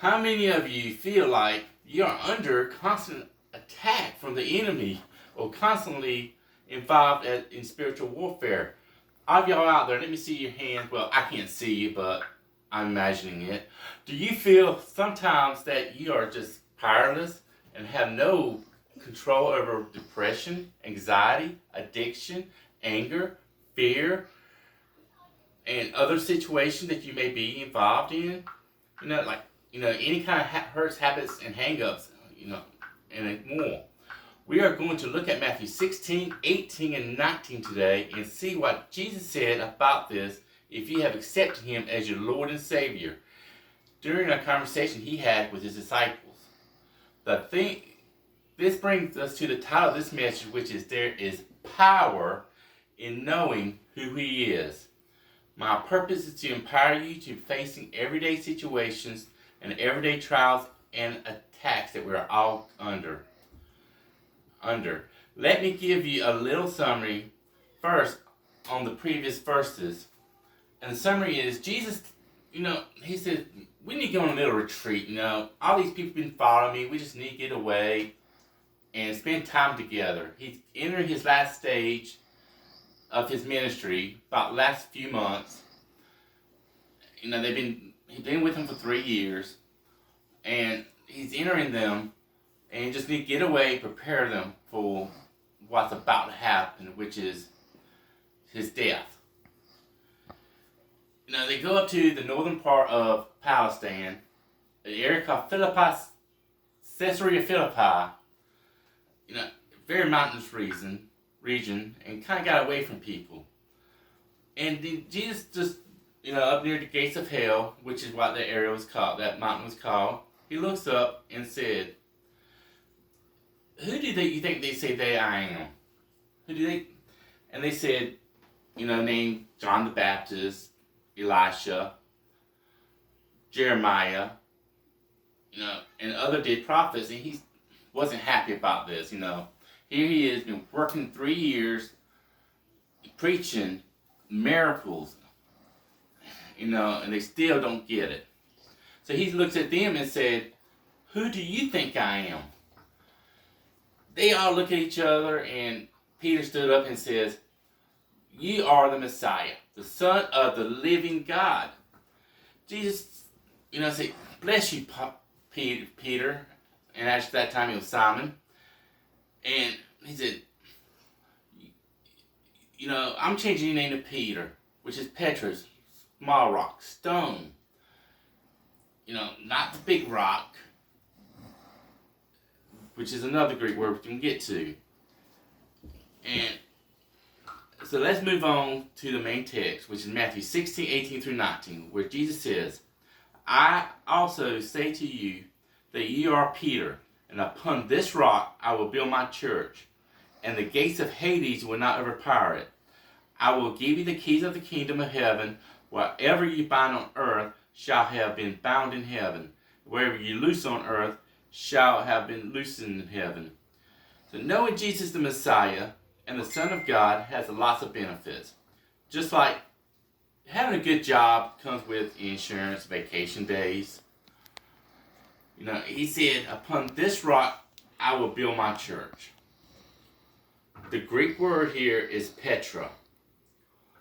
How many of you feel like you are under constant attack from the enemy or constantly involved in spiritual warfare? All of y'all out there, let me see your hands. Well, I can't see you, but I'm imagining it. Do you feel sometimes that you are just powerless and have no control over depression, anxiety, addiction, anger, fear, and other situations that you may be involved in? Any kind of hurts, habits, and hang-ups, and more. We are going to look at Matthew 16, 18, and 19 today and see what Jesus said about this if you have accepted him as your Lord and Savior during a conversation he had with his disciples. This brings us to the title of this message, which is there is power in knowing who he is. My purpose is to empower you to facing everyday situations and everyday trials and attacks that we're all under. Let me give you a little summary first on the previous verses. And the summary is Jesus, he said, we need to go on a little retreat. All these people been following me. We just need to get away and spend time together. He's entering his last stage of his ministry, about the last few months. He's been with him for 3 years, and he's entering them, and you just need to get away, prepare them for what's about to happen, which is his death. They go up to the northern part of Palestine, an area called Caesarea Philippi, very mountainous region, and kind of got away from people. And then Jesus just, up near the gates of hell, which is what that area was called, that mountain was called, he looks up and said, who do you think they say that I am? Who do they? And they said, named John the Baptist, Elisha, Jeremiah, and other dead prophets, and he wasn't happy about this, Here he is, been working 3 years, preaching miracles, and they still don't get it. So he looks at them and said, who do you think I am? They all look at each other, and Peter stood up and says, you are the Messiah, the Son of the living God. Jesus, said, bless you, Peter. And after that time, it was Simon. And he said, I'm changing your name to Peter, which is Petrus, small rock, stone. Not the big rock, which is another Greek word we can get to. And so let's move on to the main text, which is Matthew 16, 18 through 19, where Jesus says, I also say to you that you are Peter, and upon this rock I will build my church, and the gates of Hades will not overpower it. I will give you the keys of the kingdom of heaven. Whatever you bind on earth shall have been bound in heaven. Wherever you loose on earth shall have been loosened in heaven. So knowing Jesus the Messiah and the Son of God has lots of benefits. Just like having a good job comes with insurance, vacation days. He said, upon this rock I will build my church. The Greek word here is Petra,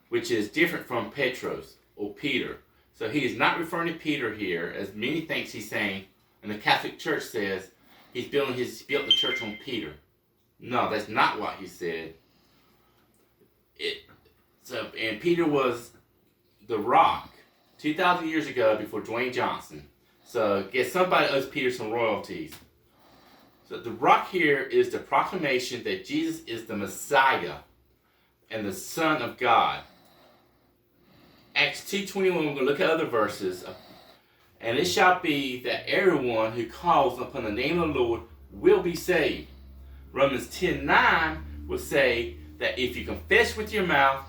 which is different from Petros or Peter. So he is not referring to Peter here, as many think he's saying, and the Catholic Church says he built the church on Peter. No, that's not what he said. And Peter was the rock 2,000 years ago before Dwayne Johnson. So guess somebody owes Peter some royalties. So the rock here is the proclamation that Jesus is the Messiah and the Son of God. Acts 2:21, we're going to look at other verses. And it shall be that everyone who calls upon the name of the Lord will be saved. Romans 10:9 will say that if you confess with your mouth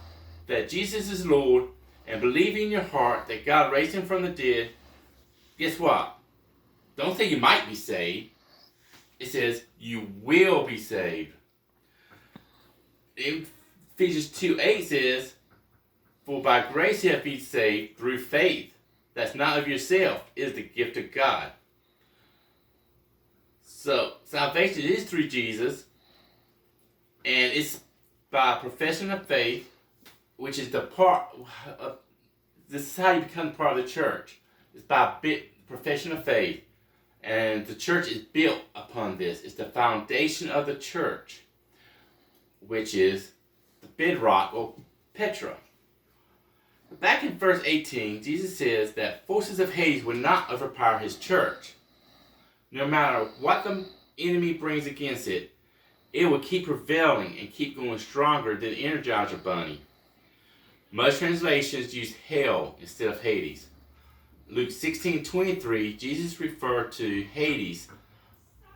that Jesus is Lord and believe in your heart that God raised him from the dead, guess what? Don't say you might be saved. It says you will be saved. Ephesians 2:8 says, for by grace you have been saved through faith. That's not of yourself, it is the gift of God. So salvation is through Jesus, and it's by profession of faith, which is the part of, this is how you become part of the church. It's by profession of faith. And the church is built upon this. It's the foundation of the church, which is the bedrock or Petra. Back in verse 18, Jesus says that forces of Hades will not overpower his church. No matter what the enemy brings against it, it will keep prevailing and keep going stronger than the Energizer Bunny. Most translations use hell instead of Hades. Luke 16:23, Jesus referred to Hades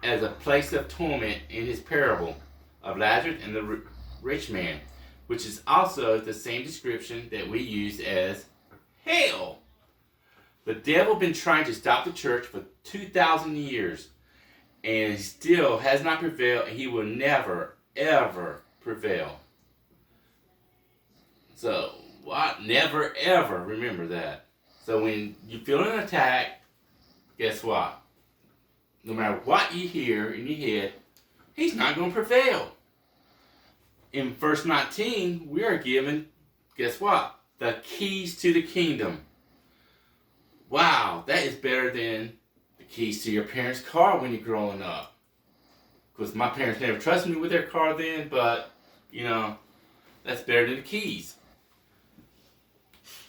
as a place of torment in his parable of Lazarus and the rich man, which is also the same description that we use as hell. The devil has been trying to stop the church for 2,000 years, and he still has not prevailed, and he will never, ever prevail. So, what? Never, ever. Remember that. So when you feel an attack, guess what? No matter what you hear in your head, he's not going to prevail. In verse 19, we are given, guess what? The keys to the kingdom. Wow, that is better than the keys to your parents' car when you're growing up. Because my parents never trusted me with their car then, but, that's better than the keys.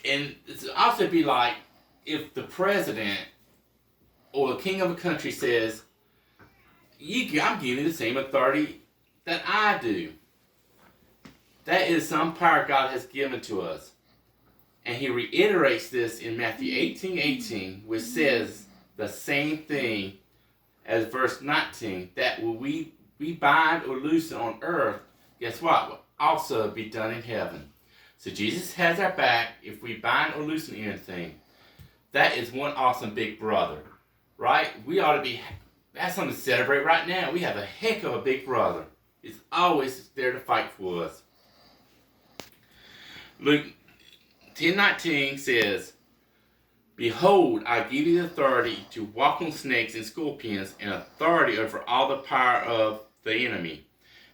And it's also be like if the president or the king of a country says, I'm giving you the same authority that I do. That is some power God has given to us. And he reiterates this in Matthew 18:18, which says the same thing as verse 19, that will we bind or loosen on earth, guess what? Will also be done in heaven. So Jesus has our back if we bind or loosen anything. That is one awesome big brother, right? We ought to be, that's something to celebrate right now. We have a heck of a big brother. He's always there to fight for us. Luke 10:19 says, Behold, I give you the authority to walk on snakes and scorpions and authority over all the power of the enemy,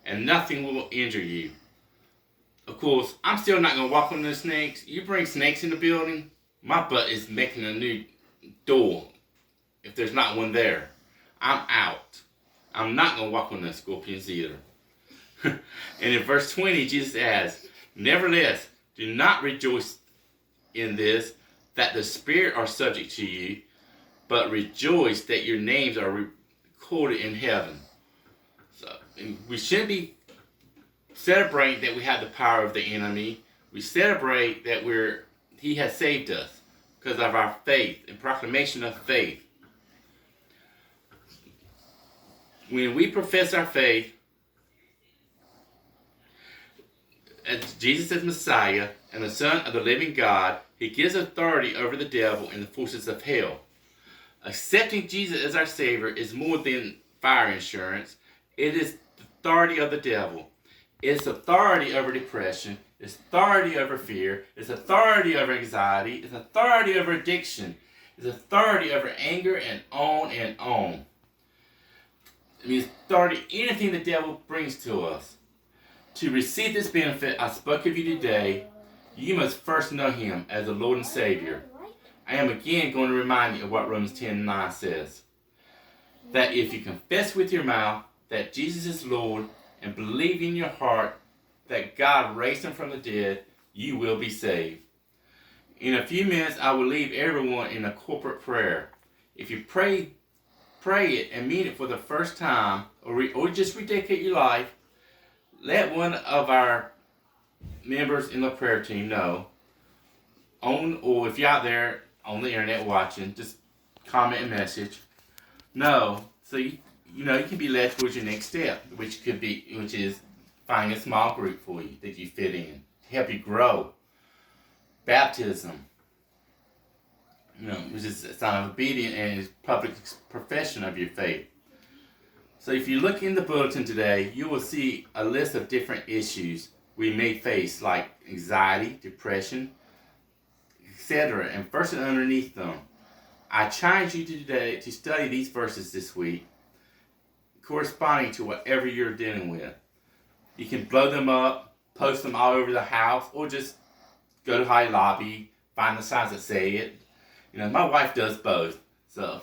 and nothing will injure you. Of course, I'm still not going to walk on those snakes. You bring snakes in the building, my butt is making a new door if there's not one there. I'm out. I'm not going to walk on those scorpions either. And in verse 20, Jesus adds, Nevertheless, do not rejoice in this, that the Spirit are subject to you, but rejoice that your names are recorded in heaven. So we shouldn't be celebrate that we have the power of the enemy. We celebrate that he has saved us because of our faith and proclamation of faith. When we profess our faith as Jesus as Messiah and the Son of the living God, he gives authority over the devil and the forces of hell. Accepting Jesus as our Savior is more than fire insurance. It is the authority of the devil. It's authority over depression. It's authority over fear. It's authority over anxiety. It's authority over addiction. It's authority over anger, and on and on. It means authority, anything the devil brings to us. To receive this benefit I spoke of you today, you must first know him as the Lord and Savior. I am again going to remind you of what Romans 10:9 says. That if you confess with your mouth that Jesus is Lord and believe in your heart that God raised him from the dead, you will be saved. In a few minutes, I will leave everyone in a corporate prayer. If you pray it and mean it for the first time, or just rededicate your life, let one of our members in the prayer team know. Or if you're out there on the internet watching, just comment a message. No, so you can be led towards your next step, which is finding a small group for you that you fit in to help you grow. Baptism, which is a sign of obedience and is public profession of your faith. So if you look in the bulletin today, you will see a list of different issues we may face, like anxiety, depression, etc. And first and underneath them, I challenge you today to study these verses this week corresponding to whatever you're dealing with. You can blow them up, post them all over the house, or just go to Hobby Lobby, find the signs that say it. My wife does both. So,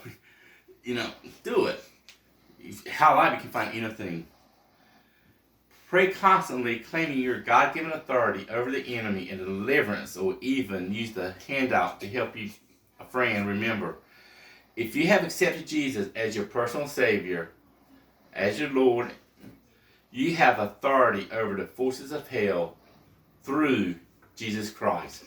do it. Hobby Lobby can find anything. Pray constantly, claiming your God-given authority over the enemy and deliverance, or even use the handout to help you, a friend. Remember, if you have accepted Jesus as your personal Savior, as your Lord, you have authority over the forces of hell through Jesus Christ.